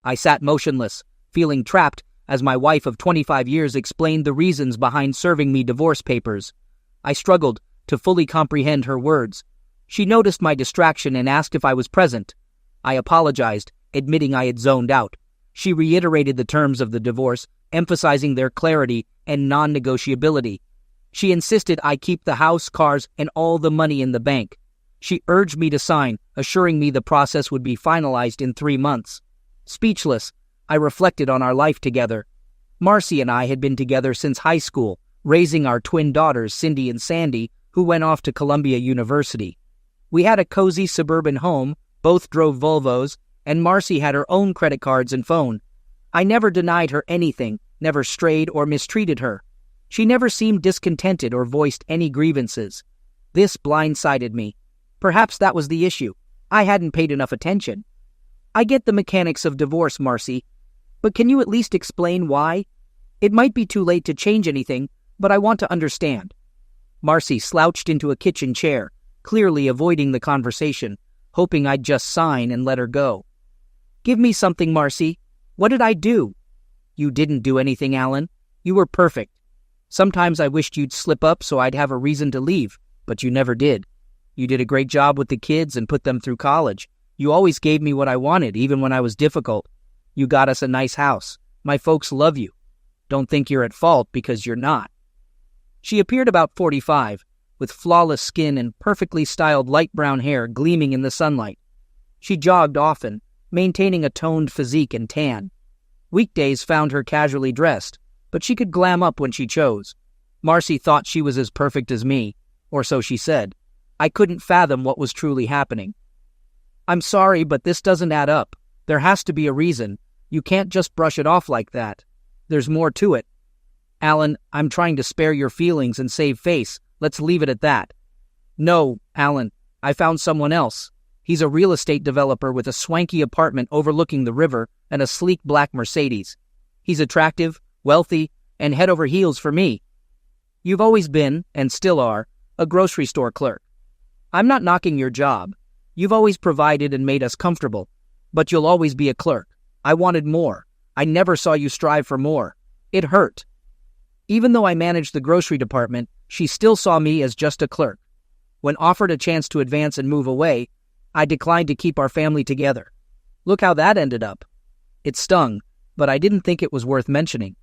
I sat motionless, feeling trapped as my wife of 25 years explained the reasons behind serving me divorce papers. I struggled to fully comprehend her words. She noticed my distraction and asked if I was present. I apologized, admitting I had zoned out. She reiterated the terms of the divorce, emphasizing their clarity and non-negotiability. She insisted I keep the house, cars, and all the money in the bank. She urged me to sign, assuring me the process would be finalized in 3 months. Speechless, I reflected on our life together. Marcy and I had been together since high school, raising our twin daughters, Cindy and Sandy, who went off to Columbia University. We had a cozy suburban home, both drove Volvos, and Marcy had her own credit cards and phone. I never denied her anything, never strayed or mistreated her. She never seemed discontented or voiced any grievances. This blindsided me. Perhaps that was the issue. I hadn't paid enough attention. I get the mechanics of divorce, Marcy, but can you at least explain why? It might be too late to change anything, but I want to understand. Marcy slouched into a kitchen chair, clearly avoiding the conversation, hoping I'd just sign and let her go. Give me something, Marcy. What did I do? You didn't do anything, Alan. You were perfect. Sometimes I wished you'd slip up so I'd have a reason to leave, but you never did. You did a great job with the kids and put them through college. You always gave me what I wanted, even when I was difficult. You got us a nice house. My folks love you. Don't think you're at fault because you're not. She appeared about 45, with flawless skin and perfectly styled light brown hair gleaming in the sunlight. She jogged often, maintaining a toned physique and tan. Weekdays found her casually dressed, but she could glam up when she chose. Marcy thought she was as perfect as me, or so she said. I couldn't fathom what was truly happening. I'm sorry, but this doesn't add up. There has to be a reason. You can't just brush it off like that. There's more to it. Alan, I'm trying to spare your feelings and save face. Let's leave it at that. No, Alan, I found someone else. He's a real estate developer with a swanky apartment overlooking the river and a sleek black Mercedes. He's attractive, wealthy, and head over heels for me. You've always been, and still are, a grocery store clerk. I'm not knocking your job. You've always provided and made us comfortable, but you'll always be a clerk. I wanted more. I never saw you strive for more. It hurt. Even though I managed the grocery department, she still saw me as just a clerk. When offered a chance to advance and move away, I declined to keep our family together. Look how that ended up. It stung, but I didn't think it was worth mentioning.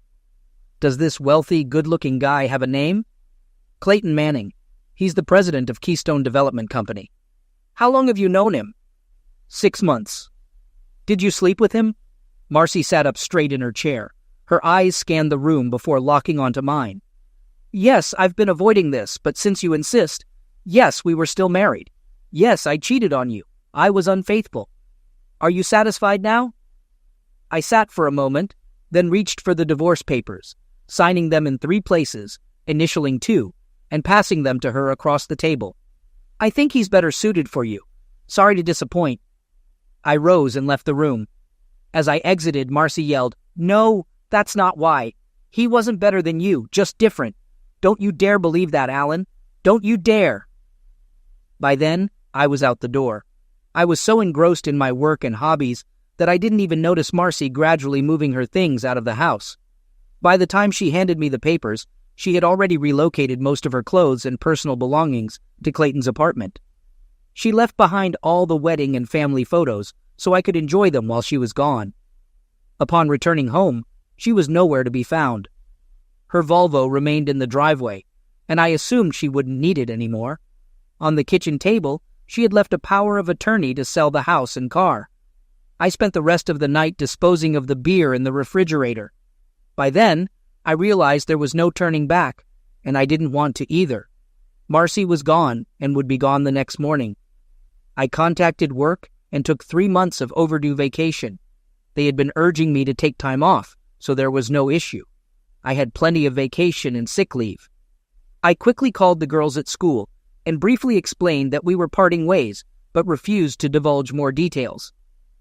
Does this wealthy, good-looking guy have a name? Clayton Manning. He's the president of Keystone Development Company. How long have you known him? 6 months. Did you sleep with him? Marcy sat up straight in her chair. Her eyes scanned the room before locking onto mine. Yes, I've been avoiding this, but since you insist, yes, we were still married. Yes, I cheated on you. I was unfaithful. Are you satisfied now? I sat for a moment, then reached for the divorce papers, signing them in 3 places, initialing 2, and passing them to her across the table. I think he's better suited for you. Sorry to disappoint. I rose and left the room. As I exited, Marcy yelled, No, that's not why. He wasn't better than you, just different. Don't you dare believe that, Alan. Don't you dare. By then, I was out the door. I was so engrossed in my work and hobbies that I didn't even notice Marcy gradually moving her things out of the house. By the time she handed me the papers, she had already relocated most of her clothes and personal belongings to Clayton's apartment. She left behind all the wedding and family photos so I could enjoy them while she was gone. Upon returning home, she was nowhere to be found. Her Volvo remained in the driveway, and I assumed she wouldn't need it anymore. On the kitchen table, she had left a power of attorney to sell the house and car. I spent the rest of the night disposing of the beer in the refrigerator. By then, I realized there was no turning back, and I didn't want to either. Marcy was gone and would be gone the next morning. I contacted work and took 3 months of overdue vacation. They had been urging me to take time off, so there was no issue. I had plenty of vacation and sick leave. I quickly called the girls at school and briefly explained that we were parting ways, but refused to divulge more details.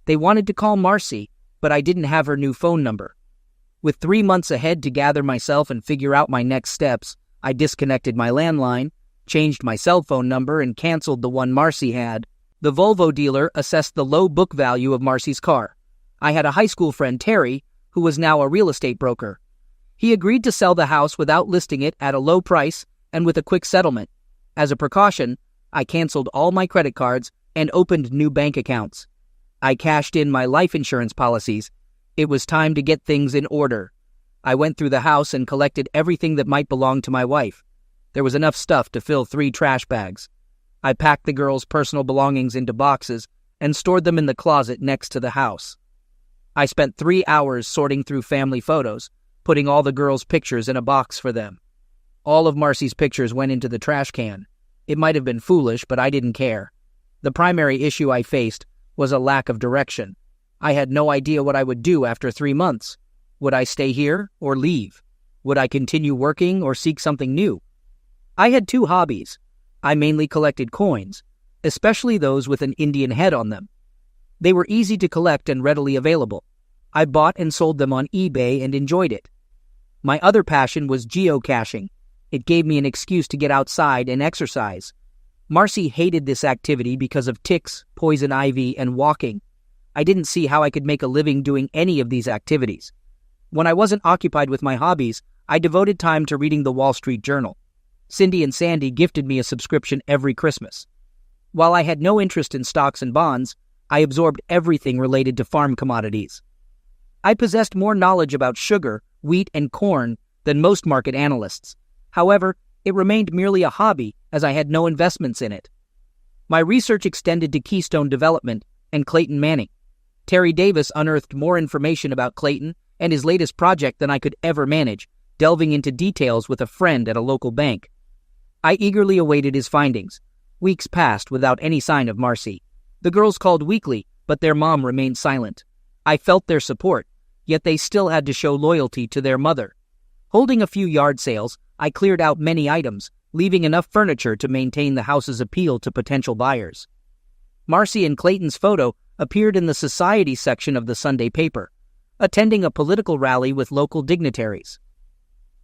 They wanted to call Marcy, but I didn't have her new phone number. With 3 months ahead to gather myself and figure out my next steps, I disconnected my landline, changed my cell phone number, and canceled the one Marcy had. The Volvo dealer assessed the low book value of Marcy's car. I had a high school friend, Terry, who was now a real estate broker. He agreed to sell the house without listing it at a low price and with a quick settlement. As a precaution, I canceled all my credit cards and opened new bank accounts. I cashed in my life insurance policies. It was time to get things in order. I went through the house and collected everything that might belong to my wife. There was enough stuff to fill 3 trash bags. I packed the girls' personal belongings into boxes and stored them in the closet next to the house. I spent 3 hours sorting through family photos, putting all the girls' pictures in a box for them. All of Marcy's pictures went into the trash can. It might have been foolish, but I didn't care. The primary issue I faced was a lack of direction. I had no idea what I would do after 3 months. Would I stay here or leave? Would I continue working or seek something new? I had 2 hobbies. I mainly collected coins, especially those with an Indian head on them. They were easy to collect and readily available. I bought and sold them on eBay and enjoyed it. My other passion was geocaching. It gave me an excuse to get outside and exercise. Marcy hated this activity because of ticks, poison ivy, and walking. I didn't see how I could make a living doing any of these activities. When I wasn't occupied with my hobbies, I devoted time to reading the Wall Street Journal. Cindy and Sandy gifted me a subscription every Christmas. While I had no interest in stocks and bonds, I absorbed everything related to farm commodities. I possessed more knowledge about sugar, wheat, and corn than most market analysts. However, it remained merely a hobby as I had no investments in it. My research extended to Keystone Development and Clayton Manning. Terry Davis unearthed more information about Clayton and his latest project than I could ever manage, delving into details with a friend at a local bank. I eagerly awaited his findings. Weeks passed without any sign of Marcy. The girls called weekly, but their mom remained silent. I felt their support, yet they still had to show loyalty to their mother. Holding a few yard sales, I cleared out many items, leaving enough furniture to maintain the house's appeal to potential buyers. Marcy and Clayton's photo appeared in the society section of the Sunday paper, attending a political rally with local dignitaries.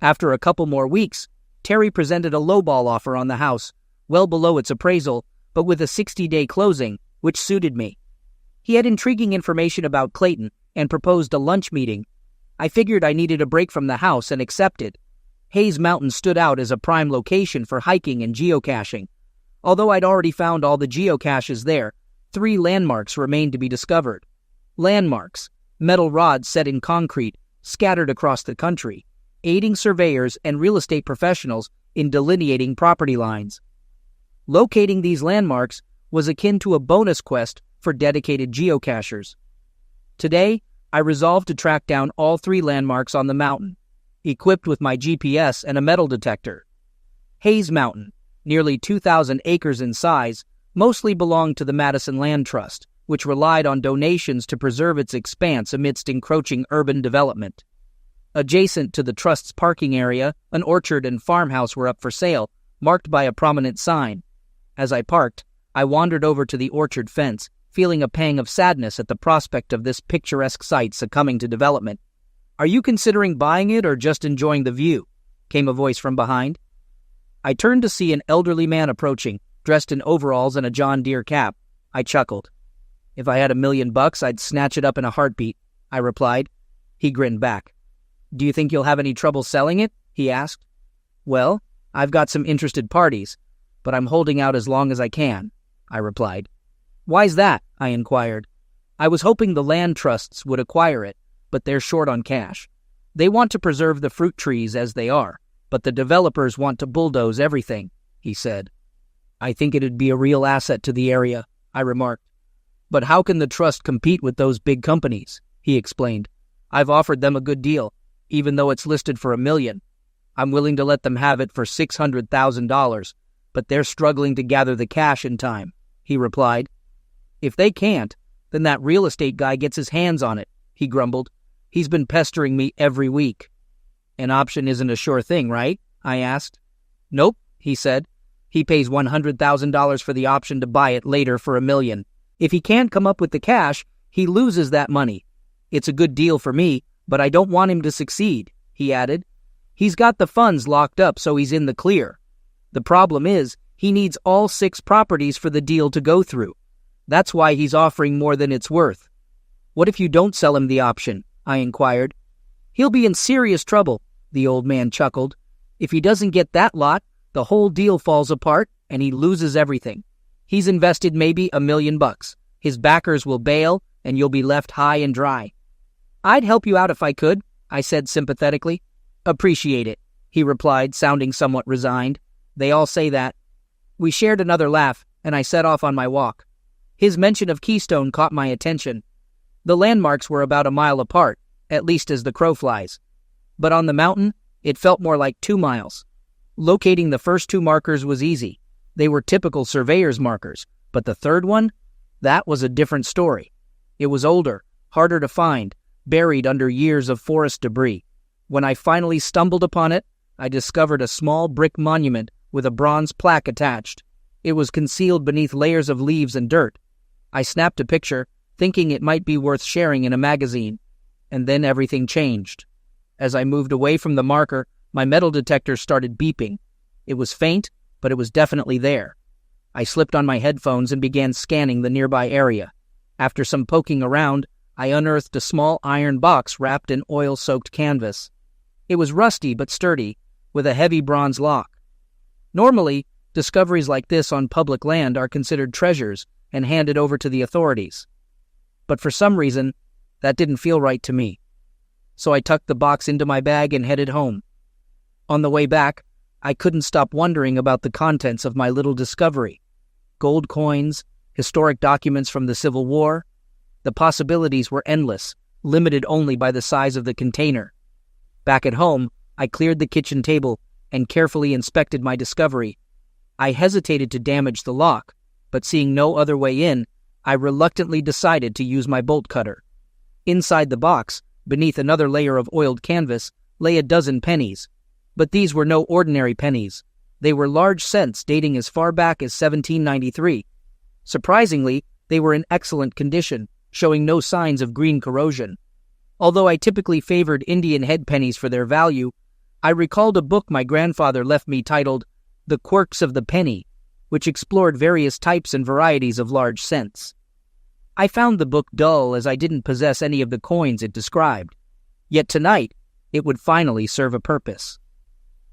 After a couple more weeks, Terry presented a lowball offer on the house, well below its appraisal, but with a 60-day closing, which suited me. He had intriguing information about Clayton and proposed a lunch meeting. I figured I needed a break from the house and accepted. Hayes Mountain stood out as a prime location for hiking and geocaching. Although I'd already found all the geocaches there, 3 landmarks remained to be discovered. Landmarks, metal rods set in concrete, scattered across the country, aiding surveyors and real estate professionals in delineating property lines. Locating these landmarks was akin to a bonus quest for dedicated geocachers. Today, I resolved to track down all 3 landmarks on the mountain, equipped with my GPS and a metal detector. Hayes Mountain, nearly 2,000 acres in size, mostly belonged to the Madison Land Trust, which relied on donations to preserve its expanse amidst encroaching urban development. Adjacent to the trust's parking area, an orchard and farmhouse were up for sale, marked by a prominent sign. As I parked, I wandered over to the orchard fence, feeling a pang of sadness at the prospect of this picturesque site succumbing to development. "Are you considering buying it or just enjoying the view?" came a voice from behind. I turned to see an elderly man approaching, dressed in overalls and a John Deere cap. I chuckled. "If I had $1 million, I'd snatch it up in a heartbeat," I replied. He grinned back. "Do you think you'll have any trouble selling it?" he asked. "Well, I've got some interested parties, but I'm holding out as long as I can," I replied. "Why's that?" I inquired. "I was hoping the land trusts would acquire it, but they're short on cash. They want to preserve the fruit trees as they are, but the developers want to bulldoze everything," he said. "I think it'd be a real asset to the area," I remarked. "But how can the trust compete with those big companies?" he explained. "I've offered them a good deal, even though it's listed for $1 million. I'm willing to let them have it for $600,000, but they're struggling to gather the cash in time," he replied. "If they can't, then that real estate guy gets his hands on it," he grumbled. "He's been pestering me every week." "An option isn't a sure thing, right?" I asked. "Nope," he said. "He pays $100,000 for the option to buy it later for $1 million. If he can't come up with the cash, he loses that money. It's a good deal for me, but I don't want him to succeed," he added. "He's got the funds locked up, so he's in the clear. The problem is, he needs all 6 properties for the deal to go through. That's why he's offering more than it's worth." "What if you don't sell him the option?" I inquired. "He'll be in serious trouble," the old man chuckled. "If he doesn't get that lot, the whole deal falls apart and he loses everything. He's invested maybe $1 million. His backers will bail and you'll be left high and dry." "I'd help you out if I could," I said sympathetically. "Appreciate it," he replied, sounding somewhat resigned. "They all say that." We shared another laugh, and I set off on my walk. His mention of Keystone caught my attention. The landmarks were about a mile apart, at least as the crow flies. But on the mountain, it felt more like 2 miles. Locating the first 2 markers was easy. They were typical surveyor's markers, but the third one? That was a different story. It was older, harder to find, buried under years of forest debris. When I finally stumbled upon it, I discovered a small brick monument with a bronze plaque attached. It was concealed beneath layers of leaves and dirt. I snapped a picture, thinking it might be worth sharing in a magazine. And then everything changed. As I moved away from the marker, my metal detector started beeping. It was faint, but it was definitely there. I slipped on my headphones and began scanning the nearby area. After some poking around, I unearthed a small iron box wrapped in oil-soaked canvas. It was rusty but sturdy, with a heavy bronze lock. Normally, discoveries like this on public land are considered treasures and handed over to the authorities. But for some reason, that didn't feel right to me. So I tucked the box into my bag and headed home. On the way back, I couldn't stop wondering about the contents of my little discovery. Gold coins, historic documents from the Civil War. The possibilities were endless, limited only by the size of the container. Back at home, I cleared the kitchen table and carefully inspected my discovery. I hesitated to damage the lock, but seeing no other way in, I reluctantly decided to use my bolt cutter. Inside the box, beneath another layer of oiled canvas, lay a dozen pennies. But these were no ordinary pennies. They were large cents dating as far back as 1793. Surprisingly, they were in excellent condition, showing no signs of green corrosion. Although I typically favored Indian head pennies for their value, I recalled a book my grandfather left me titled The Quirks of the Penny, which explored various types and varieties of large cents. I found the book dull as I didn't possess any of the coins it described. Yet tonight, it would finally serve a purpose.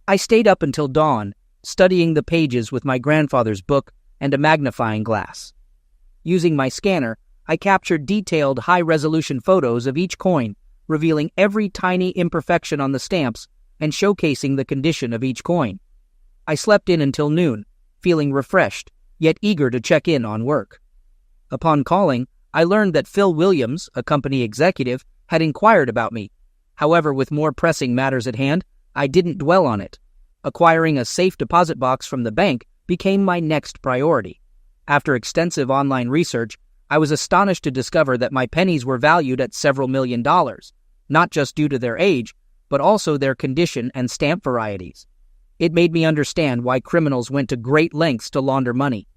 I stayed up until dawn, studying the pages with my grandfather's book and a magnifying glass. Using my scanner, I captured detailed high-resolution photos of each coin, revealing every tiny imperfection on the stamps and showcasing the condition of each coin. I slept in until noon, feeling refreshed, yet eager to check in on work. Upon calling, I learned that Phil Williams, a company executive, had inquired about me. However, with more pressing matters at hand, I didn't dwell on it. Acquiring a safe deposit box from the bank became my next priority. After extensive online research, I was astonished to discover that my pennies were valued at several $1 million, not just due to their age, but also their condition and stamp varieties. It made me understand why criminals went to great lengths to launder money.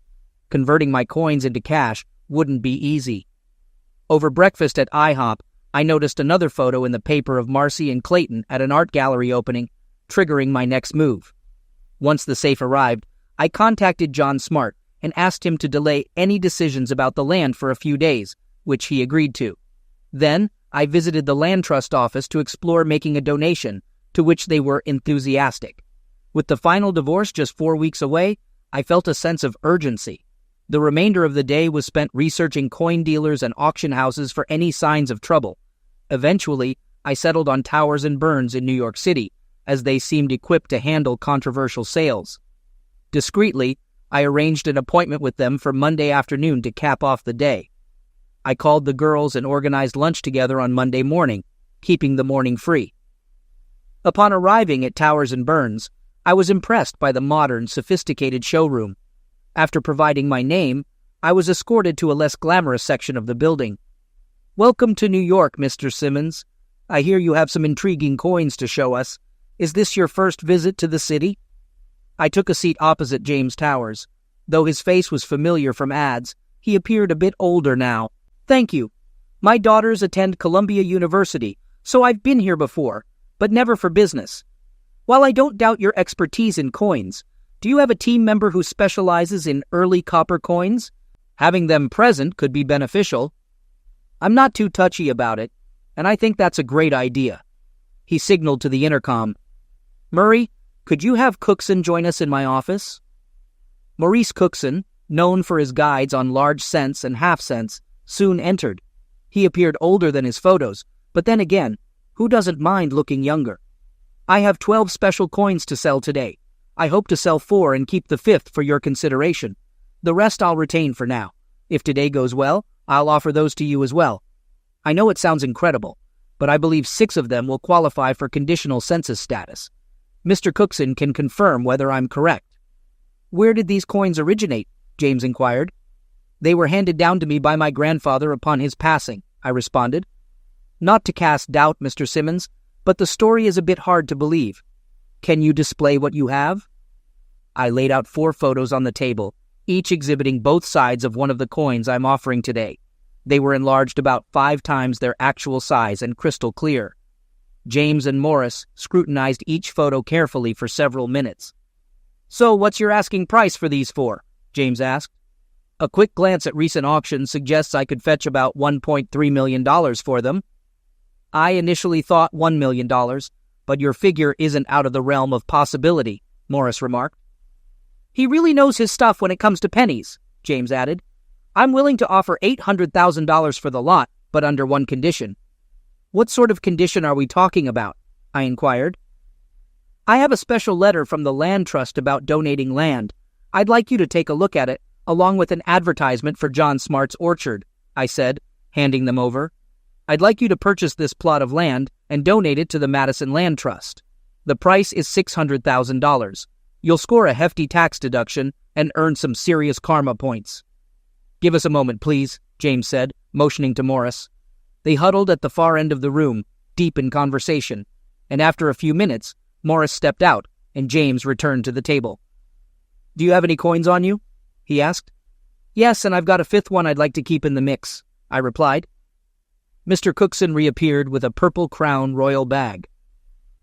Converting my coins into cash wouldn't be easy. Over breakfast at IHOP, I noticed another photo in the paper of Marcy and Clayton at an art gallery opening, triggering my next move. Once the safe arrived, I contacted John Smart and asked him to delay any decisions about the land for a few days, which he agreed to. Then, I visited the Land Trust office to explore making a donation, to which they were enthusiastic. With the final divorce just 4 weeks away, I felt a sense of urgency. The remainder of the day was spent researching coin dealers and auction houses for any signs of trouble. Eventually, I settled on Towers and Burns in New York City, as they seemed equipped to handle controversial sales. Discreetly, I arranged an appointment with them for Monday afternoon to cap off the day. I called the girls and organized lunch together on Monday morning, keeping the morning free. Upon arriving at Towers and Burns, I was impressed by the modern, sophisticated showroom. After providing my name, I was escorted to a less glamorous section of the building. "Welcome to New York, Mr. Simmons. I hear you have some intriguing coins to show us. Is this your first visit to the city?" I took a seat opposite James Towers. Though his face was familiar from ads, he appeared a bit older now. "Thank you. My daughters attend Columbia University, so I've been here before, but never for business. While I don't doubt your expertise in coins, do you have a team member who specializes in early copper coins? Having them present could be beneficial." I'm not too touchy about it, and I think that's a great idea. He signaled to the intercom. Murray, could you have Cookson join us in my office? Maurice Cookson, known for his guides on large cents and half cents, soon entered. He appeared older than his photos, but then again, who doesn't mind looking younger? I have 12 special coins to sell today. I hope to sell 4 and keep the 5th for your consideration. The rest I'll retain for now. If today goes well, I'll offer those to you as well. I know it sounds incredible, but I believe 6 of them will qualify for conditional census status. Mr. Cookson can confirm whether I'm correct. Where did these coins originate? James inquired. They were handed down to me by my grandfather upon his passing, I responded. Not to cast doubt, Mr. Simmons, but the story is a bit hard to believe. Can you display what you have? I laid out 4 photos on the table, each exhibiting both sides of one of the coins I'm offering today. They were enlarged about 5 times their actual size and crystal clear. James and Morris scrutinized each photo carefully for several minutes. So what's your asking price for these 4? James asked. A quick glance at recent auctions suggests I could fetch about $1.3 million for them. I initially thought $1 million, but your figure isn't out of the realm of possibility, Morris remarked. He really knows his stuff when it comes to pennies, James added. I'm willing to offer $800,000 for the lot, but under one condition. What sort of condition are we talking about? I inquired. I have a special letter from the Land Trust about donating land. I'd like you to take a look at it, along with an advertisement for John Smart's orchard, I said, handing them over. I'd like you to purchase this plot of land and donate it to the Madison Land Trust. The price is $600,000. You'll score a hefty tax deduction and earn some serious karma points. Give us a moment, please, James said, motioning to Morris. They huddled at the far end of the room, deep in conversation, and after a few minutes, Morris stepped out and James returned to the table. Do you have any coins on you? He asked. Yes, and I've got a 5th one I'd like to keep in the mix, I replied. Mr. Cookson reappeared with a purple crown royal bag.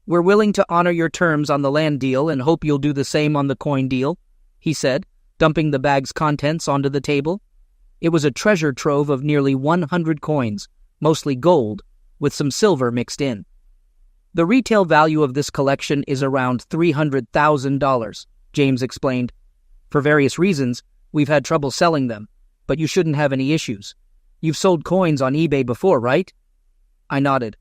We're willing to honor your terms on the land deal and hope you'll do the same on the coin deal, he said, dumping the bag's contents onto the table. It was a treasure trove of nearly 100 coins, mostly gold, with some silver mixed in. The retail value of this collection is around $300,000, James explained. For various reasons, we've had trouble selling them, but you shouldn't have any issues. You've sold coins on eBay before, right? I nodded.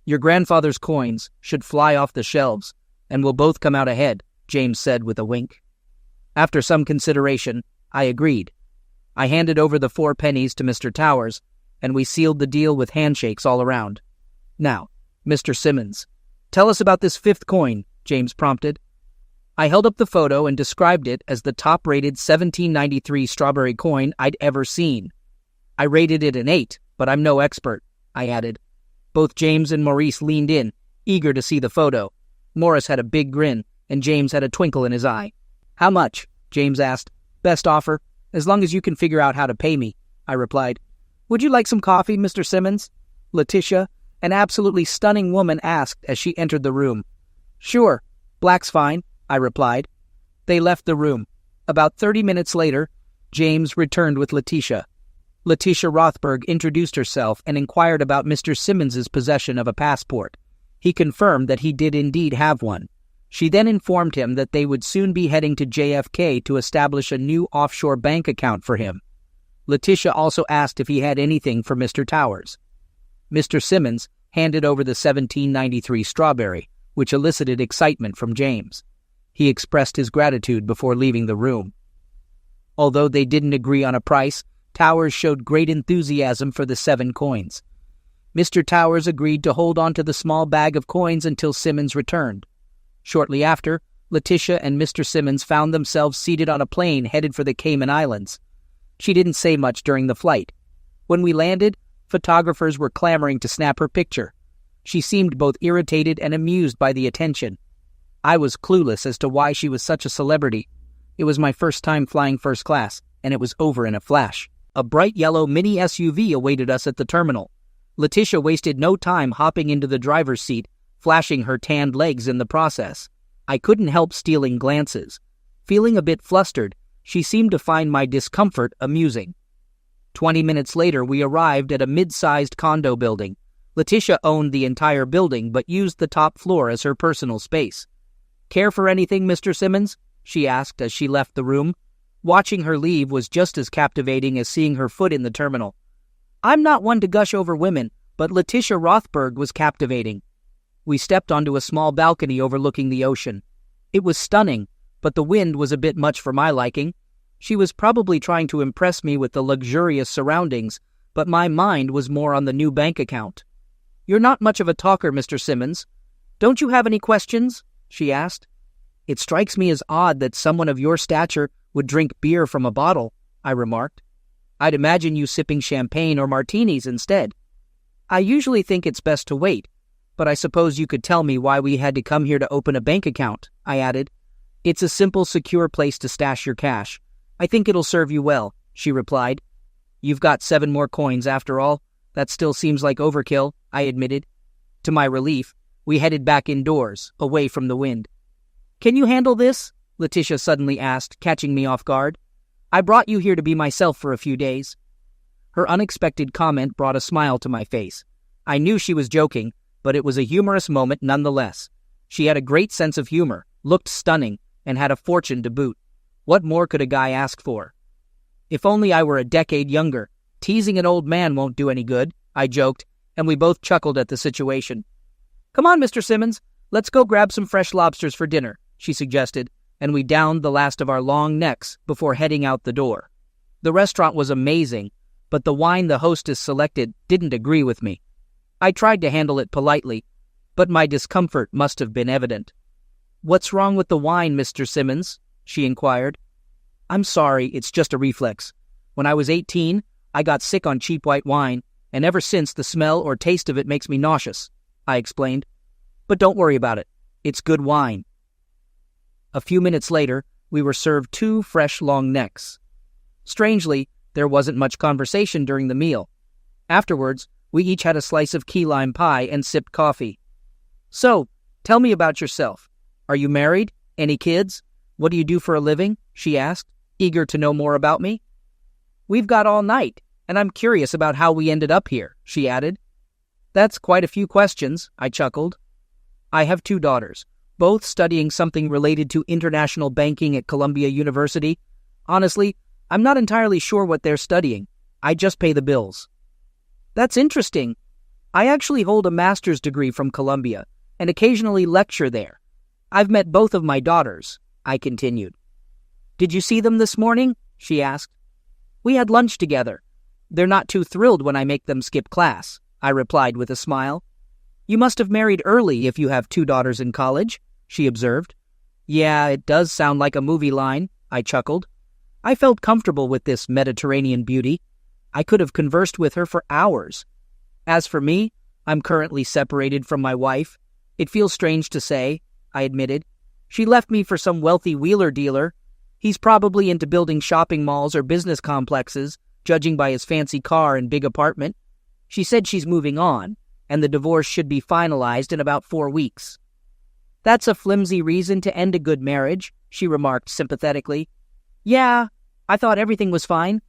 Your grandfather's coins should fly off the shelves, and we'll both come out ahead, James said with a wink. After some consideration, I agreed. I handed over the 4 pennies to Mr. Towers, and we sealed the deal with handshakes all around. Now, Mr. Simmons, tell us about this 5th coin, James prompted. I held up the photo and described it as the top-rated 1793 strawberry coin I'd ever seen. I rated it an 8, but I'm no expert, I added. Both James and Maurice leaned in, eager to see the photo. Morris had a big grin, and James had a twinkle in his eye. How much? James asked. Best offer, as long as you can figure out how to pay me, I replied. Would you like some coffee, Mr. Simmons? Letitia, an absolutely stunning woman, asked as she entered the room. Sure, black's fine, I replied. They left the room. About 30 minutes later, James returned with Letitia. Letitia Rothberg introduced herself and inquired about Mr. Simmons's possession of a passport. He confirmed that he did indeed have one. She then informed him that they would soon be heading to JFK to establish a new offshore bank account for him. Letitia also asked if he had anything for Mr. Towers. Mr. Simmons handed over the 1793 strawberry, which elicited excitement from James. He expressed his gratitude before leaving the room. Although they didn't agree on a price, Towers showed great enthusiasm for the 7 coins. Mr. Towers agreed to hold on to the small bag of coins until Simmons returned. Shortly after, Letitia and Mr. Simmons found themselves seated on a plane headed for the Cayman Islands. She didn't say much during the flight. When we landed, photographers were clamoring to snap her picture. She seemed both irritated and amused by the attention. I was clueless as to why she was such a celebrity. It was my first time flying first class, and it was over in a flash. A bright yellow mini SUV awaited us at the terminal. Letitia wasted no time hopping into the driver's seat, flashing her tanned legs in the process. I couldn't help stealing glances. Feeling a bit flustered, she seemed to find my discomfort amusing. 20 minutes later, we arrived at a mid-sized condo building. Letitia owned the entire building but used the top floor as her personal space. "Care for anything, Mr. Simmons?" she asked as she left the room. Watching her leave was just as captivating as seeing her foot in the terminal. I'm not one to gush over women, but Letitia Rothberg was captivating. We stepped onto a small balcony overlooking the ocean. It was stunning, but the wind was a bit much for my liking. She was probably trying to impress me with the luxurious surroundings, but my mind was more on the new bank account. "You're not much of a talker, Mr. Simmons. Don't you have any questions?" she asked. "It strikes me as odd that someone of your stature would drink beer from a bottle," I remarked. "I'd imagine you sipping champagne or martinis instead." "I usually think it's best to wait, but I suppose you could tell me why we had to come here to open a bank account," I added. "It's a simple, secure place to stash your cash. I think it'll serve you well," she replied. "You've got 7 more coins after all. That still seems like overkill," I admitted. To my relief, we headed back indoors, away from the wind. "Can you handle this?" Letitia suddenly asked, catching me off guard. "I brought you here to be myself for a few days." Her unexpected comment brought a smile to my face. I knew she was joking, but it was a humorous moment nonetheless. She had a great sense of humor, looked stunning, and had a fortune to boot. What more could a guy ask for? "If only I were a decade younger. Teasing an old man won't do any good," I joked, and we both chuckled at the situation. "Come on, Mr. Simmons, let's go grab some fresh lobsters for dinner," she suggested, and we downed the last of our long necks before heading out the door. The restaurant was amazing, but the wine the hostess selected didn't agree with me. I tried to handle it politely, but my discomfort must have been evident. "What's wrong with the wine, Mr. Simmons?" she inquired. "I'm sorry, it's just a reflex. When I was 18, I got sick on cheap white wine, and ever since the smell or taste of it makes me nauseous," I explained. "But don't worry about it. It's good wine." A few minutes later, we were served 2 fresh long necks. Strangely, there wasn't much conversation during the meal. Afterwards, we each had a slice of key lime pie and sipped coffee. "So, tell me about yourself. Are you married? Any kids? What do you do for a living?" she asked, eager to know more about me. "We've got all night, and I'm curious about how we ended up here," she added. "That's quite a few questions," I chuckled. "I have 2 daughters, both studying something related to international banking at Columbia University. Honestly, I'm not entirely sure what they're studying. I just pay the bills." "That's interesting. I actually hold a master's degree from Columbia and occasionally lecture there. I've met both of my daughters," I continued. "Did you see them this morning?" she asked. "We had lunch together. They're not too thrilled when I make them skip class," I replied with a smile. "You must have married early if you have 2 daughters in college," she observed. "Yeah, it does sound like a movie line," I chuckled. I felt comfortable with this Mediterranean beauty. I could have conversed with her for hours. As for me, I'm currently separated from my wife. It feels strange to say, I admitted. She left me for some wealthy wheeler dealer. He's probably into building shopping malls or business complexes, judging by his fancy car and big apartment. She said she's moving on, and the divorce should be finalized in about 4 weeks. "That's a flimsy reason to end a good marriage," she remarked sympathetically. "Yeah, I thought everything was fine,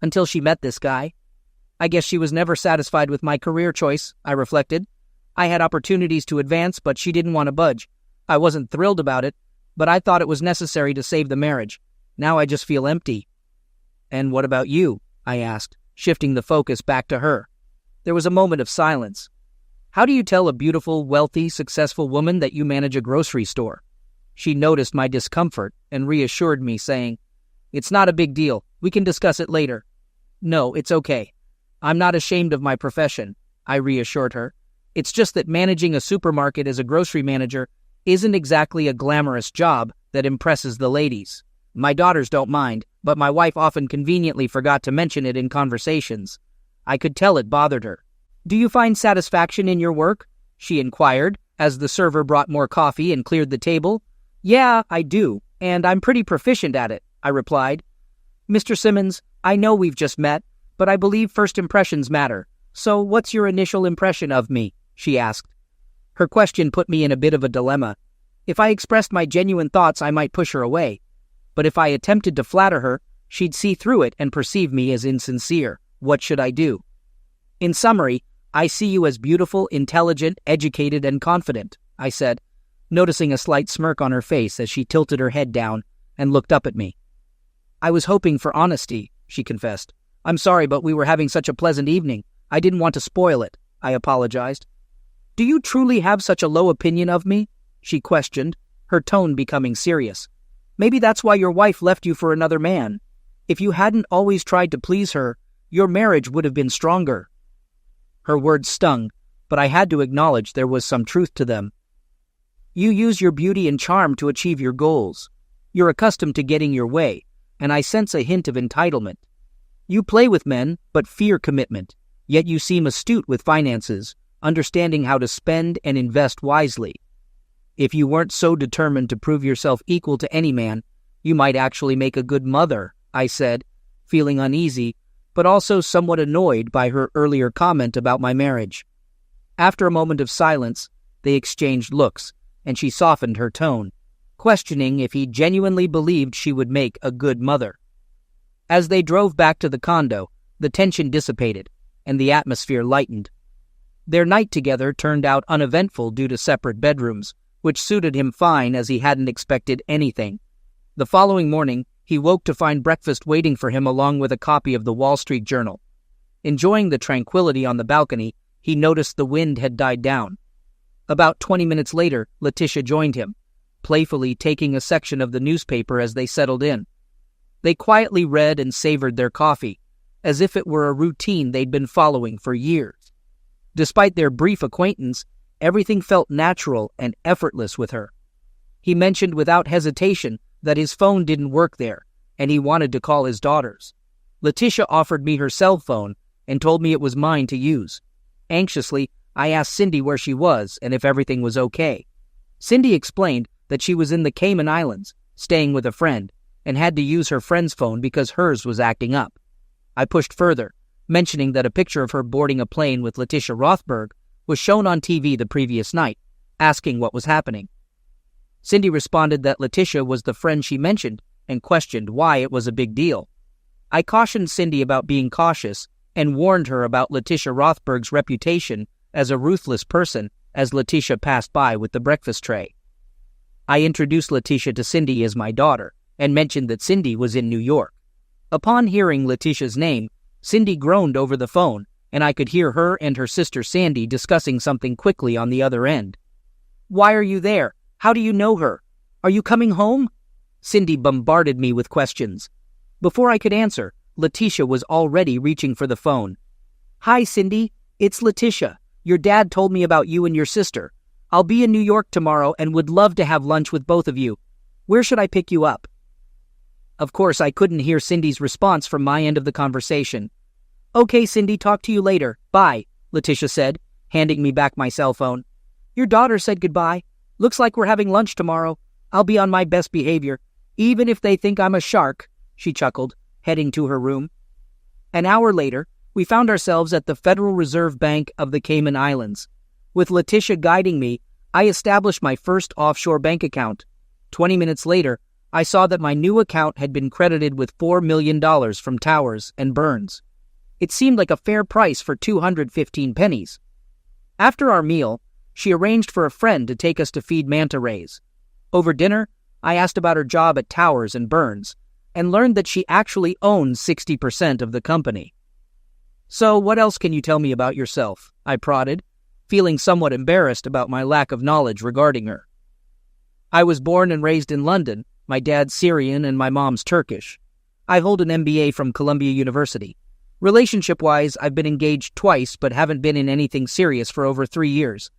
until she met this guy. I guess she was never satisfied with my career choice," I reflected. "I had opportunities to advance, but she didn't want to budge. I wasn't thrilled about it, but I thought it was necessary to save the marriage. Now I just feel empty." "And what about you?" I asked, shifting the focus back to her. There was a moment of silence. "How do you tell a beautiful, wealthy, successful woman that you manage a grocery store?" She noticed my discomfort and reassured me, saying, "It's not a big deal. We can discuss it later." "No, it's okay. I'm not ashamed of my profession," I reassured her. "It's just that managing a supermarket as a grocery manager isn't exactly a glamorous job that impresses the ladies. My daughters don't mind, but my wife often conveniently forgot to mention it in conversations. I could tell it bothered her. "Do you find satisfaction in your work?" she inquired, as the server brought more coffee and cleared the table. "Yeah, I do, and I'm pretty proficient at it," I replied. "Mr. Simmons, I know we've just met, but I believe first impressions matter. So what's your initial impression of me?" she asked. Her question put me in a bit of a dilemma. If I expressed my genuine thoughts, I might push her away. But if I attempted to flatter her, she'd see through it and perceive me as insincere. What should I do? In summary, I see you as beautiful, intelligent, educated, and confident, I said, noticing a slight smirk on her face as she tilted her head down and looked up at me. I was hoping for honesty, she confessed. I'm sorry, but we were having such a pleasant evening. I didn't want to spoil it, I apologized. Do you truly have such a low opinion of me? She questioned, her tone becoming serious. Maybe that's why your wife left you for another man. If you hadn't always tried to please her, your marriage would have been stronger. Her words stung, but I had to acknowledge there was some truth to them. You use your beauty and charm to achieve your goals. You're accustomed to getting your way, and I sense a hint of entitlement. You play with men, but fear commitment, yet you seem astute with finances, understanding how to spend and invest wisely. If you weren't so determined to prove yourself equal to any man, you might actually make a good mother, I said, feeling uneasy, but also somewhat annoyed by her earlier comment about my marriage. After a moment of silence, they exchanged looks, and she softened her tone, questioning if he genuinely believed she would make a good mother. As they drove back to the condo, the tension dissipated, and the atmosphere lightened. Their night together turned out uneventful due to separate bedrooms, which suited him fine as he hadn't expected anything. The following morning, he woke to find breakfast waiting for him along with a copy of the Wall Street Journal. Enjoying the tranquility on the balcony, he noticed the wind had died down. About 20 minutes later, Letitia joined him, playfully taking a section of the newspaper as they settled in. They quietly read and savored their coffee, as if it were a routine they'd been following for years. Despite their brief acquaintance, everything felt natural and effortless with her. He mentioned without hesitation that his phone didn't work there, and he wanted to call his daughters. Letitia offered me her cell phone and told me it was mine to use. Anxiously, I asked Cindy where she was and if everything was okay. Cindy explained that she was in the Cayman Islands, staying with a friend, and had to use her friend's phone because hers was acting up. I pushed further, mentioning that a picture of her boarding a plane with Letitia Rothberg was shown on TV the previous night, asking what was happening. Cindy responded that Letitia was the friend she mentioned and questioned why it was a big deal. I cautioned Cindy about being cautious and warned her about Letitia Rothberg's reputation as a ruthless person as Letitia passed by with the breakfast tray. I introduced Letitia to Cindy as my daughter and mentioned that Cindy was in New York. Upon hearing Letitia's name, Cindy groaned over the phone, and I could hear her and her sister Sandy discussing something quickly on the other end. Why are you there? How do you know her? Are you coming home? Cindy bombarded me with questions. Before I could answer, Letitia was already reaching for the phone. Hi, Cindy. It's Letitia. Your dad told me about you and your sister. I'll be in New York tomorrow and would love to have lunch with both of you. Where should I pick you up? Of course, I couldn't hear Cindy's response from my end of the conversation. Okay, Cindy, talk to you later. Bye, Letitia said, handing me back my cell phone. Your daughter said goodbye. Looks like we're having lunch tomorrow. I'll be on my best behavior, even if they think I'm a shark, she chuckled, heading to her room. An hour later, we found ourselves at the Federal Reserve Bank of the Cayman Islands. With Letitia guiding me, I established my first offshore bank account. 20 minutes later, I saw that my new account had been credited with $4 million from Towers and Burns. It seemed like a fair price for 215 pennies. After our meal, she arranged for a friend to take us to feed manta rays. Over dinner, I asked about her job at Towers and Burns, and learned that she actually owns 60% of the company. So what else can you tell me about yourself? I prodded, feeling somewhat embarrassed about my lack of knowledge regarding her. I was born and raised in London. My dad's Syrian and my mom's Turkish. I hold an MBA from Columbia University. Relationship-wise, I've been engaged twice but haven't been in anything serious for over 3 years.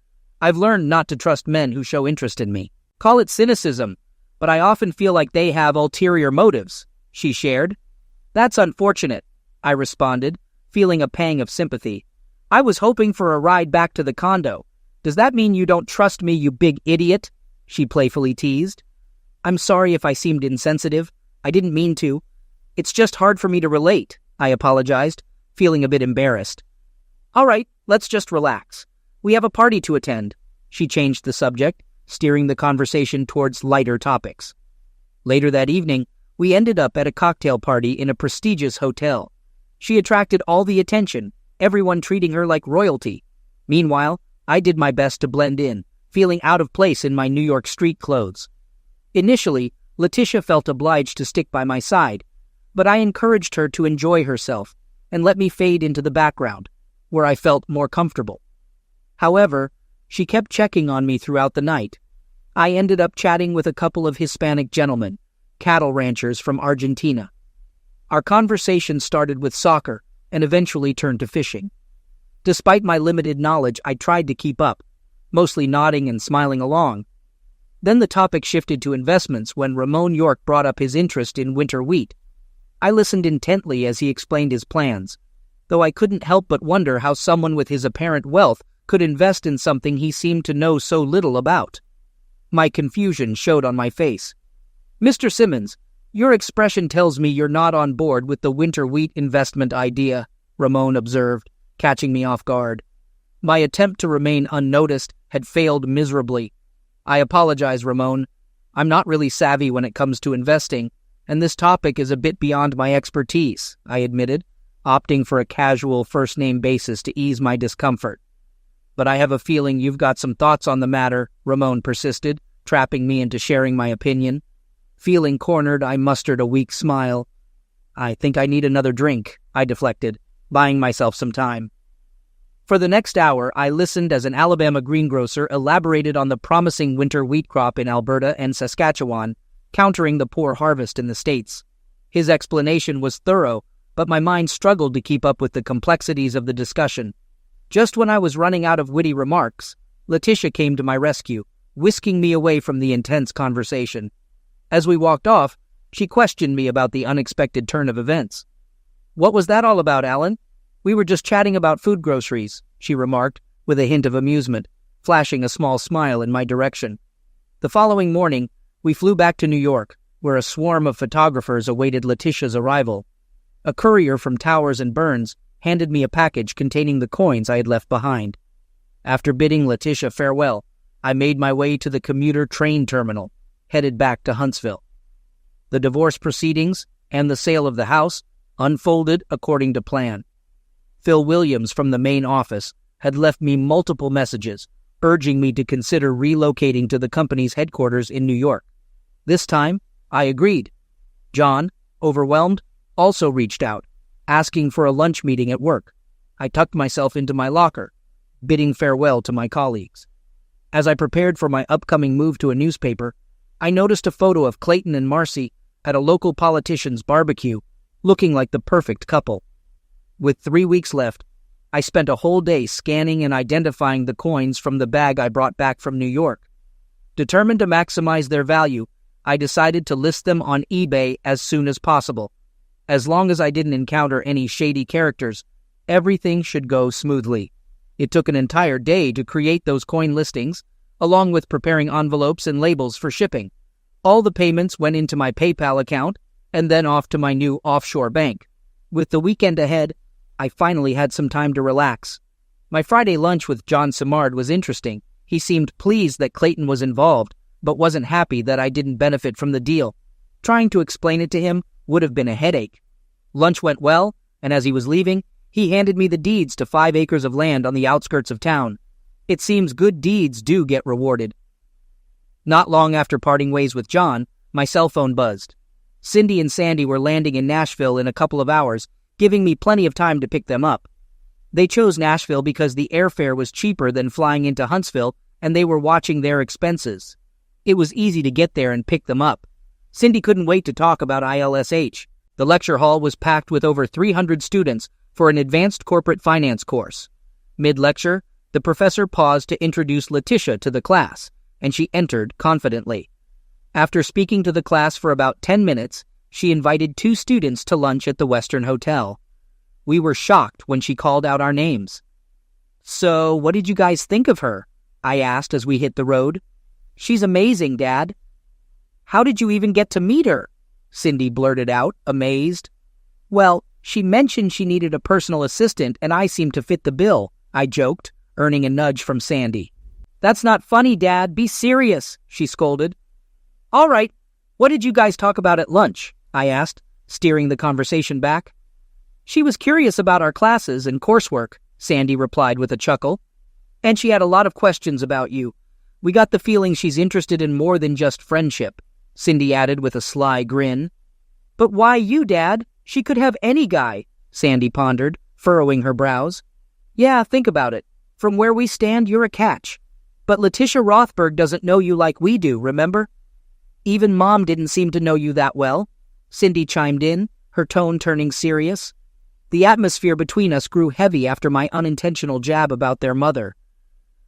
I've learned not to trust men who show interest in me. Call it cynicism, but I often feel like they have ulterior motives, she shared. That's unfortunate, I responded, feeling a pang of sympathy. I was hoping for a ride back to the condo. Does that mean you don't trust me, you big idiot? She playfully teased. I'm sorry if I seemed insensitive. I didn't mean to. It's just hard for me to relate, I apologized, feeling a bit embarrassed. All right, let's just relax. We have a party to attend. She changed the subject, steering the conversation towards lighter topics. Later that evening, we ended up at a cocktail party in a prestigious hotel. She attracted all the attention, everyone treating her like royalty. Meanwhile, I did my best to blend in, feeling out of place in my New York street clothes. Initially, Letitia felt obliged to stick by my side, but I encouraged her to enjoy herself and let me fade into the background, where I felt more comfortable. However, she kept checking on me throughout the night. I ended up chatting with a couple of Hispanic gentlemen, cattle ranchers from Argentina. Our conversation started with soccer and eventually turned to fishing. Despite my limited knowledge, I tried to keep up, mostly nodding and smiling along. Then the topic shifted to investments when Ramon York brought up his interest in winter wheat. I listened intently as he explained his plans, though I couldn't help but wonder how someone with his apparent wealth could invest in something he seemed to know so little about. My confusion showed on my face. "Mr. Simmons, your expression tells me you're not on board with the winter wheat investment idea," Ramon observed, catching me off guard. My attempt to remain unnoticed had failed miserably. "I apologize, Ramon. I'm not really savvy when it comes to investing, and this topic is a bit beyond my expertise," I admitted, opting for a casual first-name basis to ease my discomfort. "But I have a feeling you've got some thoughts on the matter," Ramon persisted, trapping me into sharing my opinion. Feeling cornered, I mustered a weak smile. "I think I need another drink," I deflected, buying myself some time. For the next hour, I listened as an Alabama greengrocer elaborated on the promising winter wheat crop in Alberta and Saskatchewan, countering the poor harvest in the States. His explanation was thorough, but my mind struggled to keep up with the complexities of the discussion. Just when I was running out of witty remarks, Letitia came to my rescue, whisking me away from the intense conversation. As we walked off, she questioned me about the unexpected turn of events. "What was that all about, Alan? We were just chatting about food groceries," she remarked, with a hint of amusement, flashing a small smile in my direction. The following morning, we flew back to New York, where a swarm of photographers awaited Letitia's arrival. A courier from Towers and Burns handed me a package containing the coins I had left behind. After bidding Letitia farewell, I made my way to the commuter train terminal, headed back to Huntsville. The divorce proceedings and the sale of the house unfolded according to plan. Phil Williams from the main office had left me multiple messages, urging me to consider relocating to the company's headquarters in New York. This time, I agreed. John, overwhelmed, also reached out, asking for a lunch meeting at work. I tucked myself into my locker, bidding farewell to my colleagues. As I prepared for my upcoming move to a newspaper, I noticed a photo of Clayton and Marcy at a local politician's barbecue, looking like the perfect couple. With 3 weeks left, I spent a whole day scanning and identifying the coins from the bag I brought back from New York. Determined to maximize their value, I decided to list them on eBay as soon as possible. As long as I didn't encounter any shady characters, everything should go smoothly. It took an entire day to create those coin listings, along with preparing envelopes and labels for shipping. All the payments went into my PayPal account and then off to my new offshore bank. With the weekend ahead, I finally had some time to relax. My Friday lunch with John Simard was interesting. He seemed pleased that Clayton was involved, but wasn't happy that I didn't benefit from the deal. Trying to explain it to him would have been a headache. Lunch went well, and as he was leaving, he handed me the deeds to 5 acres of land on the outskirts of town. It seems good deeds do get rewarded. Not long after parting ways with John, my cell phone buzzed. Cindy and Sandy were landing in Nashville in a couple of hours, giving me plenty of time to pick them up. They chose Nashville because the airfare was cheaper than flying into Huntsville, and they were watching their expenses. It was easy to get there and pick them up. Cindy couldn't wait to talk about ILSH. The lecture hall was packed with over 300 students for an advanced corporate finance course. Mid-lecture, the professor paused to introduce Letitia to the class, and she entered confidently. After speaking to the class for about 10 minutes, she invited 2 students to lunch at the Western Hotel. We were shocked when she called out our names. "So, what did you guys think of her?" I asked as we hit the road. "She's amazing, Dad." "How did you even get to meet her?" Cindy blurted out, amazed. "Well, she mentioned she needed a personal assistant and I seemed to fit the bill," I joked, earning a nudge from Sandy. "That's not funny, Dad. Be serious," she scolded. "All right, what did you guys talk about at lunch?" I asked, steering the conversation back. She was curious about our classes and coursework, Sandy replied with a chuckle. And she had a lot of questions about you. We got the feeling she's interested in more than just friendship, Cindy added with a sly grin. But why you, Dad? She could have any guy, Sandy pondered, furrowing her brows. Yeah, think about it. From where we stand, you're a catch. But Letitia Rothberg doesn't know you like we do, remember? Even Mom didn't seem to know you that well, Cindy chimed in, her tone turning serious. The atmosphere between us grew heavy after my unintentional jab about their mother.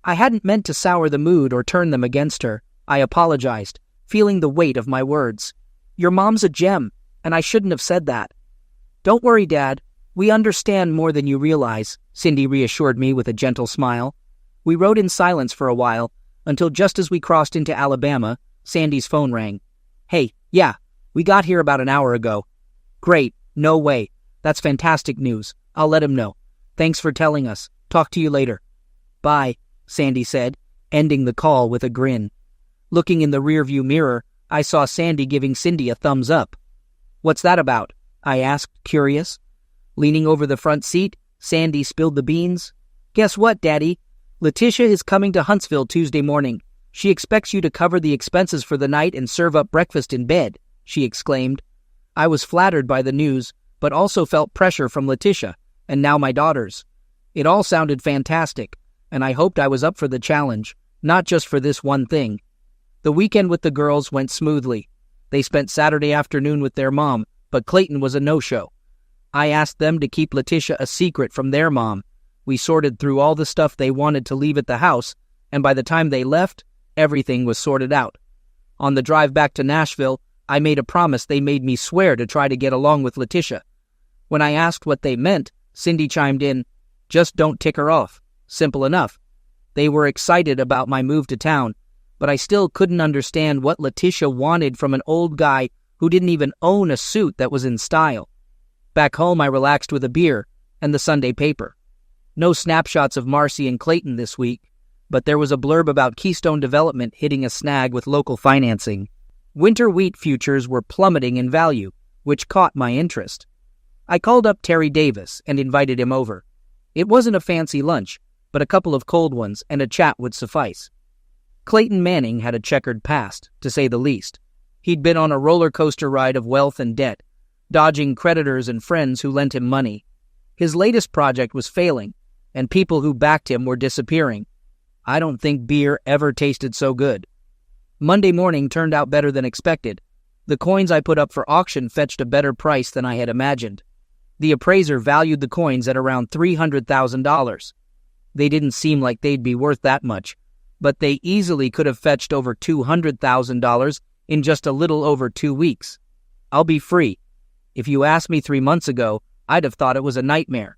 I hadn't meant to sour the mood or turn them against her. I apologized, feeling the weight of my words. Your mom's a gem, and I shouldn't have said that. Don't worry, Dad. We understand more than you realize, Cindy reassured me with a gentle smile. We rode in silence for a while, until just as we crossed into Alabama, Sandy's phone rang. Hey, yeah, we got here about an hour ago. Great, no way. That's fantastic news. I'll let him know. Thanks for telling us. Talk to you later. Bye, Sandy said, ending the call with a grin. Looking in the rearview mirror, I saw Sandy giving Cindy a thumbs up. What's that about? I asked, curious. Leaning over the front seat, Sandy spilled the beans. Guess what, Daddy? Letitia is coming to Huntsville Tuesday morning. She expects you to cover the expenses for the night and serve up breakfast in bed, she exclaimed. I was flattered by the news, but also felt pressure from Letitia, and now my daughters. It all sounded fantastic, and I hoped I was up for the challenge, not just for this one thing. The weekend with the girls went smoothly. They spent Saturday afternoon with their mom, but Clayton was a no-show. I asked them to keep Letitia a secret from their mom. We sorted through all the stuff they wanted to leave at the house, and by the time they left, everything was sorted out. On the drive back to Nashville, I made a promise they made me swear to try to get along with Letitia. When I asked what they meant, Cindy chimed in, just don't tick her off. Simple enough. They were excited about my move to town, but I still couldn't understand what Letitia wanted from an old guy who didn't even own a suit that was in style. Back home, I relaxed with a beer and the Sunday paper. No snapshots of Marcy and Clayton this week, but there was a blurb about Keystone Development hitting a snag with local financing. Winter wheat futures were plummeting in value, which caught my interest. I called up Terry Davis and invited him over. It wasn't a fancy lunch, but a couple of cold ones and a chat would suffice. Clayton Manning had a checkered past, to say the least. He'd been on a roller coaster ride of wealth and debt, dodging creditors and friends who lent him money. His latest project was failing, and people who backed him were disappearing. I don't think beer ever tasted so good. Monday morning turned out better than expected. The coins I put up for auction fetched a better price than I had imagined. The appraiser valued the coins at around $300,000. They didn't seem like they'd be worth that much, but they easily could have fetched over $200,000 in just a little over 2 weeks. I'll be free. If you asked me 3 months ago, I'd have thought it was a nightmare.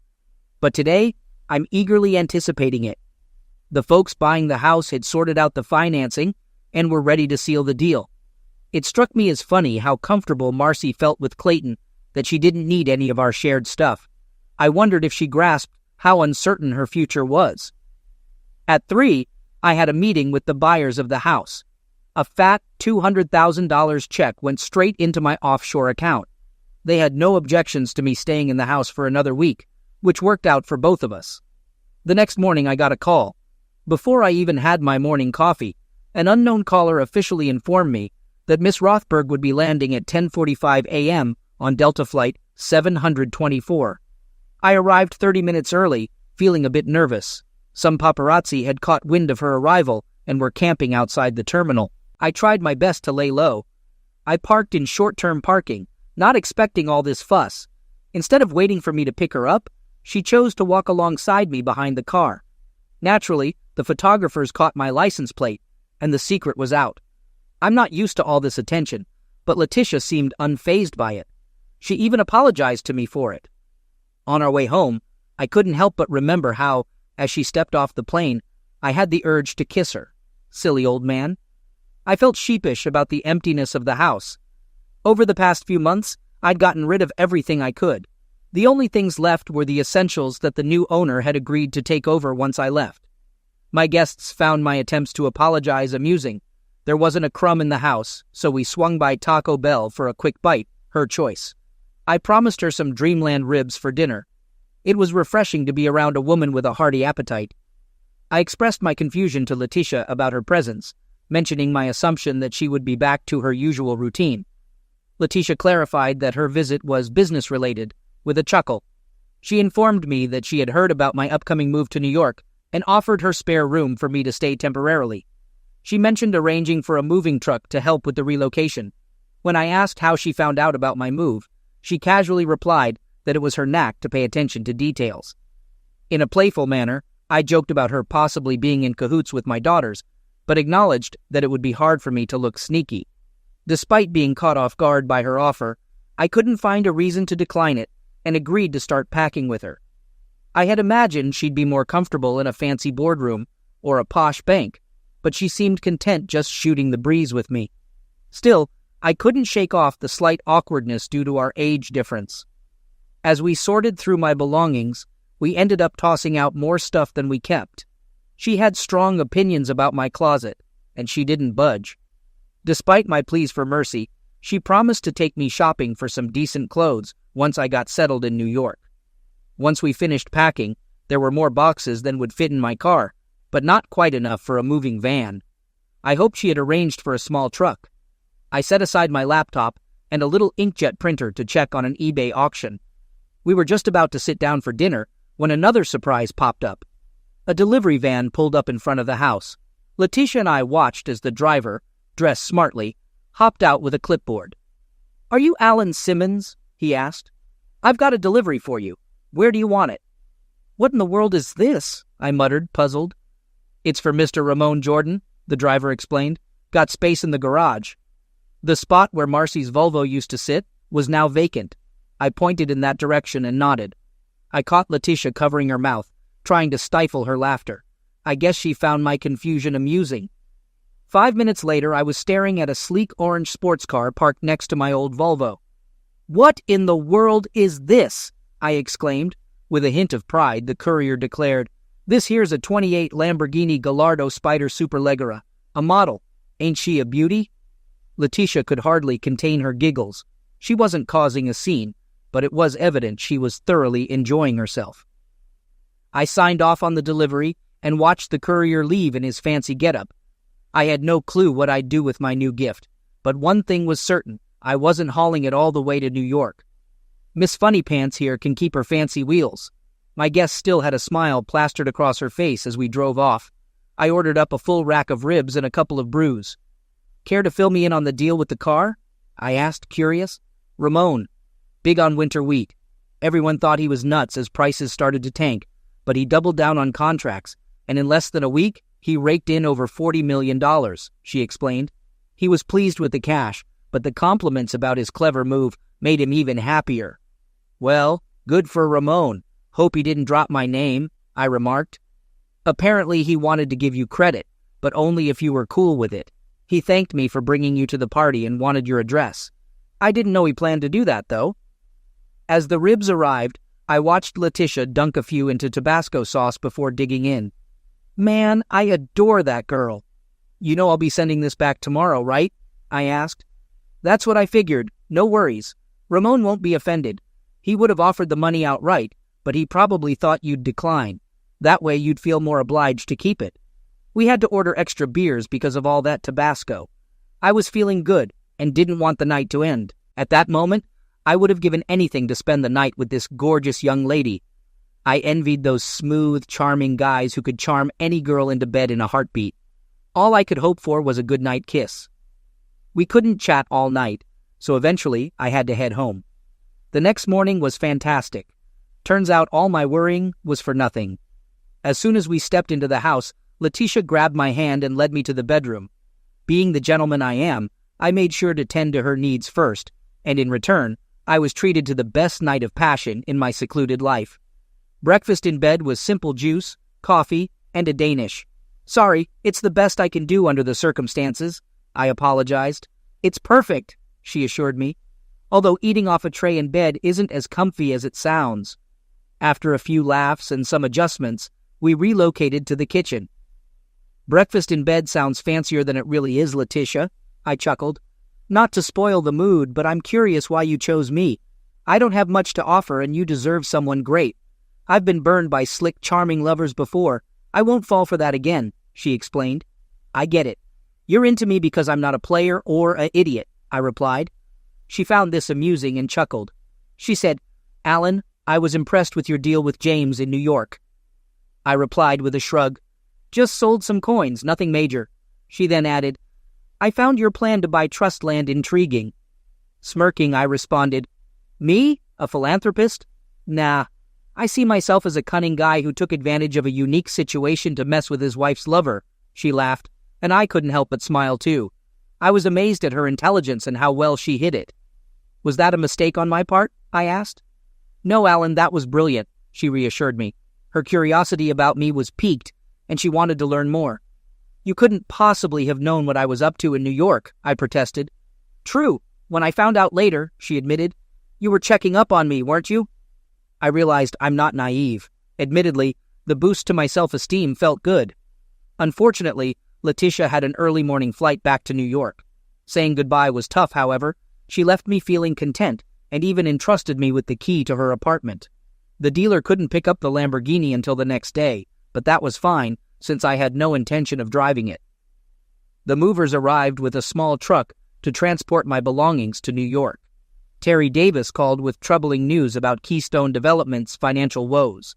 But today, I'm eagerly anticipating it. The folks buying the house had sorted out the financing and were ready to seal the deal. It struck me as funny how comfortable Marcy felt with Clayton, that she didn't need any of our shared stuff. I wondered if she grasped how uncertain her future was. At 3, I had a meeting with the buyers of the house. A fat $200,000 check went straight into my offshore account. They had no objections to me staying in the house for another week, which worked out for both of us. The next morning I got a call. Before I even had my morning coffee, an unknown caller officially informed me that Miss Rothberg would be landing at 10:45 a.m. on Delta Flight 724. I arrived 30 minutes early, feeling a bit nervous. Some paparazzi had caught wind of her arrival and were camping outside the terminal. I tried my best to lay low. I parked in short-term parking, not expecting all this fuss. Instead of waiting for me to pick her up, she chose to walk alongside me behind the car. Naturally, the photographers caught my license plate, and the secret was out. I'm not used to all this attention, but Letitia seemed unfazed by it. She even apologized to me for it. On our way home, I couldn't help but remember how, as she stepped off the plane, I had the urge to kiss her. Silly old man. I felt sheepish about the emptiness of the house. Over the past few months, I'd gotten rid of everything I could. The only things left were the essentials that the new owner had agreed to take over once I left. My guests found my attempts to apologize amusing. There wasn't a crumb in the house, so we swung by Taco Bell for a quick bite, her choice. I promised her some dreamland ribs for dinner. It was refreshing to be around a woman with a hearty appetite. I expressed my confusion to Letitia about her presence, mentioning my assumption that she would be back to her usual routine. Letitia clarified that her visit was business-related, with a chuckle. She informed me that she had heard about my upcoming move to New York and offered her spare room for me to stay temporarily. She mentioned arranging for a moving truck to help with the relocation. When I asked how she found out about my move, she casually replied that it was her knack to pay attention to details. In a playful manner, I joked about her possibly being in cahoots with my daughters, but acknowledged that it would be hard for me to look sneaky. Despite being caught off guard by her offer, I couldn't find a reason to decline it and agreed to start packing with her. I had imagined she'd be more comfortable in a fancy boardroom or a posh bank, but she seemed content just shooting the breeze with me. Still, I couldn't shake off the slight awkwardness due to our age difference. As we sorted through my belongings, we ended up tossing out more stuff than we kept. She had strong opinions about my closet, and she didn't budge. Despite my pleas for mercy, she promised to take me shopping for some decent clothes once I got settled in New York. Once we finished packing, there were more boxes than would fit in my car, but not quite enough for a moving van. I hoped she had arranged for a small truck. I set aside my laptop and a little inkjet printer to check on an eBay auction. We were just about to sit down for dinner when another surprise popped up. A delivery van pulled up in front of the house. Letitia and I watched as the driver, dressed smartly, hopped out with a clipboard. "Are you Alan Simmons?" he asked. "I've got a delivery for you. Where do you want it?" "What in the world is this?" I muttered, puzzled. "It's for Mr. Ramon Jordan," the driver explained. "Got space in the garage." The spot where Marcy's Volvo used to sit was now vacant. I pointed in that direction and nodded. I caught Letitia covering her mouth, trying to stifle her laughter. I guess she found my confusion amusing. 5 minutes later, I was staring at a sleek orange sports car parked next to my old Volvo. "What in the world is this?" I exclaimed. With a hint of pride, the courier declared, "This here's a 28 Lamborghini Gallardo Spider Superleggera, a model. Ain't she a beauty?" Letitia could hardly contain her giggles. She wasn't causing a scene, but it was evident she was thoroughly enjoying herself. I signed off on the delivery and watched the courier leave in his fancy getup. I had no clue what I'd do with my new gift, but one thing was certain: I wasn't hauling it all the way to New York. Miss Funnypants here can keep her fancy wheels. My guest still had a smile plastered across her face as we drove off. I ordered up a full rack of ribs and a couple of brews. "Care to fill me in on the deal with the car?" I asked, curious. "Ramon. Big on winter wheat. Everyone thought he was nuts as prices started to tank, but he doubled down on contracts, and in less than a week, he raked in over $40 million, she explained. He was pleased with the cash, but the compliments about his clever move made him even happier. "Well, good for Ramon. Hope he didn't drop my name," I remarked. "Apparently he wanted to give you credit, but only if you were cool with it. He thanked me for bringing you to the party and wanted your address. I didn't know he planned to do that, though." As the ribs arrived, I watched Letitia dunk a few into Tabasco sauce before digging in. "Man, I adore that girl." "You know I'll be sending this back tomorrow, right?" I asked. "That's what I figured. No worries. Ramon won't be offended. He would have offered the money outright, but he probably thought you'd decline. That way you'd feel more obliged to keep it. We had to order extra beers because of all that Tabasco. I was feeling good and didn't want the night to end. At that moment, I would have given anything to spend the night with this gorgeous young lady. I envied those smooth, charming guys who could charm any girl into bed in a heartbeat. All I could hope for was a goodnight kiss. We couldn't chat all night, so eventually I had to head home. The next morning was fantastic. Turns out all my worrying was for nothing. As soon as we stepped into the house, Letitia grabbed my hand and led me to the bedroom. Being the gentleman I am, I made sure to tend to her needs first, and in return, I was treated to the best night of passion in my secluded life. Breakfast in bed was simple juice, coffee, and a Danish. "Sorry, it's the best I can do under the circumstances," I apologized. "It's perfect," she assured me, although eating off a tray in bed isn't as comfy as it sounds. After a few laughs and some adjustments, we relocated to the kitchen. "Breakfast in bed sounds fancier than it really is, Letitia," I chuckled. "Not to spoil the mood, but I'm curious why you chose me. I don't have much to offer and you deserve someone great. I've been burned by slick, charming lovers before. I won't fall for that again, she explained. I get it. You're into me because I'm not a player or an idiot, I replied. She found this amusing and chuckled. She said, Alan, I was impressed with your deal with James in New York. I replied with a shrug. Just sold some coins, nothing major. She then added, I found your plan to buy trust land intriguing. Smirking, I responded, Me? A philanthropist? Nah. I see myself as a cunning guy who took advantage of a unique situation to mess with his wife's lover. She laughed, and I couldn't help but smile too. I was amazed at her intelligence and how well she hid it. Was that a mistake on my part? I asked. No, Alan, that was brilliant, she reassured me. Her curiosity about me was piqued, and she wanted to learn more. You couldn't possibly have known what I was up to in New York, I protested. True. When I found out later, she admitted. You were checking up on me, weren't you? I realized I'm not naive. Admittedly, the boost to my self-esteem felt good. Unfortunately, Letitia had an early morning flight back to New York. Saying goodbye was tough, however. She left me feeling content and even entrusted me with the key to her apartment. The dealer couldn't pick up the Lamborghini until the next day, but that was fine since I had no intention of driving it. The movers arrived with a small truck to transport my belongings to New York. Terry Davis called with troubling news about Keystone Development's financial woes.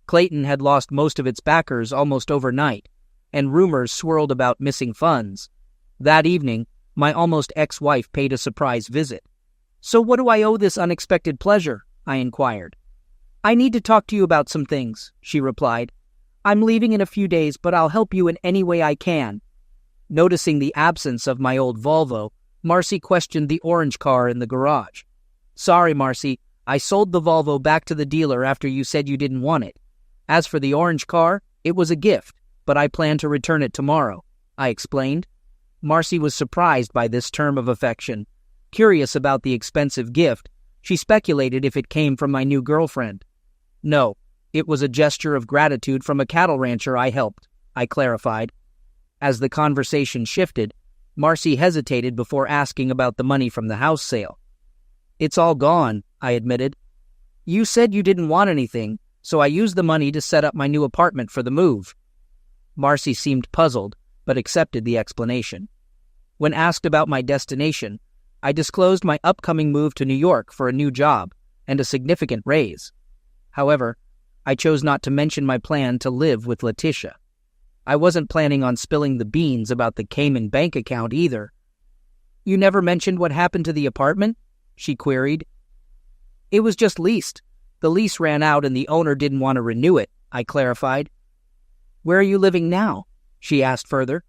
Clayton had lost most of its backers almost overnight, and rumors swirled about missing funds. That evening, my almost ex-wife paid a surprise visit. So what do I owe this unexpected pleasure? I inquired. I need to talk to you about some things, she replied. I'm leaving in a few days, but I'll help you in any way I can. Noticing the absence of my old Volvo, Marcy questioned the orange car in the garage. Sorry, Marcy, I sold the Volvo back to the dealer after you said you didn't want it. As for the orange car, it was a gift, but I plan to return it tomorrow, I explained. Marcy was surprised by this term of affection. Curious about the expensive gift, she speculated if it came from my new girlfriend. No, it was a gesture of gratitude from a cattle rancher I helped, I clarified. As the conversation shifted, Marcy hesitated before asking about the money from the house sale. It's all gone, I admitted. You said you didn't want anything, so I used the money to set up my new apartment for the move. Marcy seemed puzzled, but accepted the explanation. When asked about my destination, I disclosed my upcoming move to New York for a new job and a significant raise. However, I chose not to mention my plan to live with Letitia. I wasn't planning on spilling the beans about the Cayman bank account either. You never mentioned what happened to the apartment? She queried. It was just leased. The lease ran out and the owner didn't want to renew it, I clarified. Where are you living now? She asked further.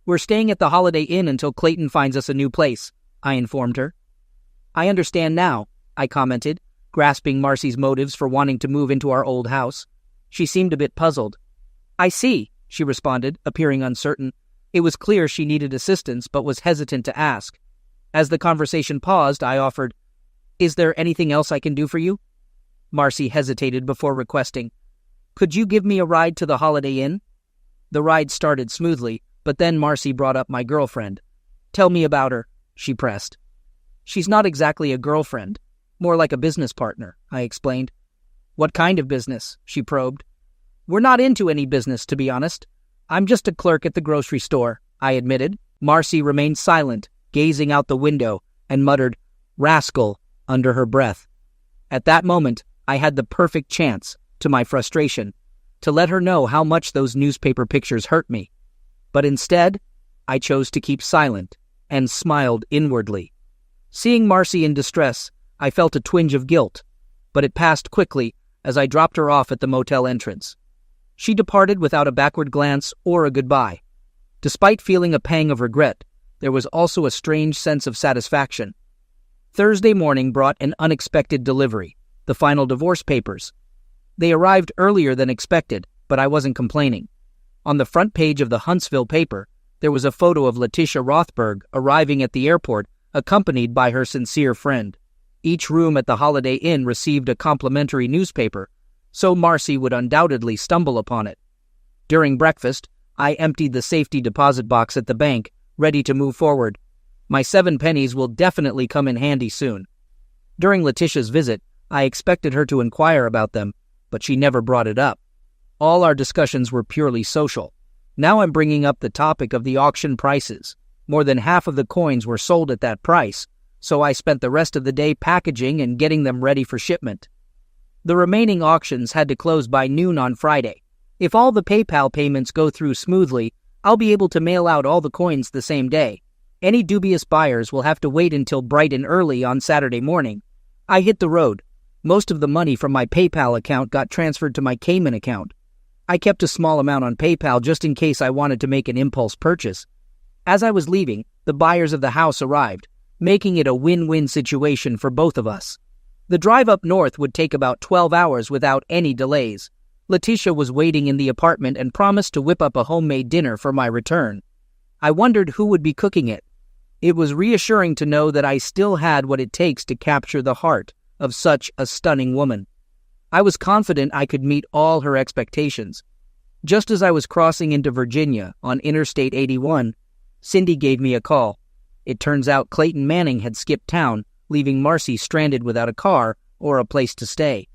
We're staying at the Holiday Inn until Clayton finds us a new place, I informed her. I understand now, I commented, grasping Marcy's motives for wanting to move into our old house. She seemed a bit puzzled. I see, she responded, appearing uncertain. It was clear she needed assistance, but was hesitant to ask. As the conversation paused, I offered, Is there anything else I can do for you? Marcy hesitated before requesting, Could you give me a ride to the Holiday Inn? The ride started smoothly, but then Marcy brought up my girlfriend. Tell me about her, she pressed. She's not exactly a girlfriend, more like a business partner, I explained. What kind of business? She probed. We're not into any business, to be honest. I'm just a clerk at the grocery store, I admitted. Marcy remained silent, gazing out the window, and muttered, Rascal, under her breath. At that moment, I had the perfect chance, to my frustration, to let her know how much those newspaper pictures hurt me. But instead, I chose to keep silent and smiled inwardly. Seeing Marcy in distress, I felt a twinge of guilt, but it passed quickly as I dropped her off at the motel entrance. She departed without a backward glance or a goodbye. Despite feeling a pang of regret, there was also a strange sense of satisfaction. Thursday morning brought an unexpected delivery, the final divorce papers. They arrived earlier than expected, but I wasn't complaining. On the front page of the Huntsville paper, there was a photo of Letitia Rothberg arriving at the airport, accompanied by her sincere friend. Each room at the Holiday Inn received a complimentary newspaper, so Marcy would undoubtedly stumble upon it. During breakfast, I emptied the safety deposit box at the bank, ready to move forward. My 7 pennies will definitely come in handy soon. During Letitia's visit, I expected her to inquire about them, but she never brought it up. All our discussions were purely social. Now I'm bringing up the topic of the auction prices. More than half of the coins were sold at that price, so I spent the rest of the day packaging and getting them ready for shipment. The remaining auctions had to close by noon on Friday. If all the PayPal payments go through smoothly, I'll be able to mail out all the coins the same day. Any dubious buyers will have to wait until bright and early on Saturday morning. I hit the road. Most of the money from my PayPal account got transferred to my Cayman account. I kept a small amount on PayPal just in case I wanted to make an impulse purchase. As I was leaving, the buyers of the house arrived, making it a win-win situation for both of us. The drive up north would take about 12 hours without any delays. Letitia was waiting in the apartment and promised to whip up a homemade dinner for my return. I wondered who would be cooking it. It was reassuring to know that I still had what it takes to capture the heart of such a stunning woman. I was confident I could meet all her expectations. Just as I was crossing into Virginia on Interstate 81, Cindy gave me a call. It turns out Clayton Manning had skipped town, leaving Marcy stranded without a car or a place to stay.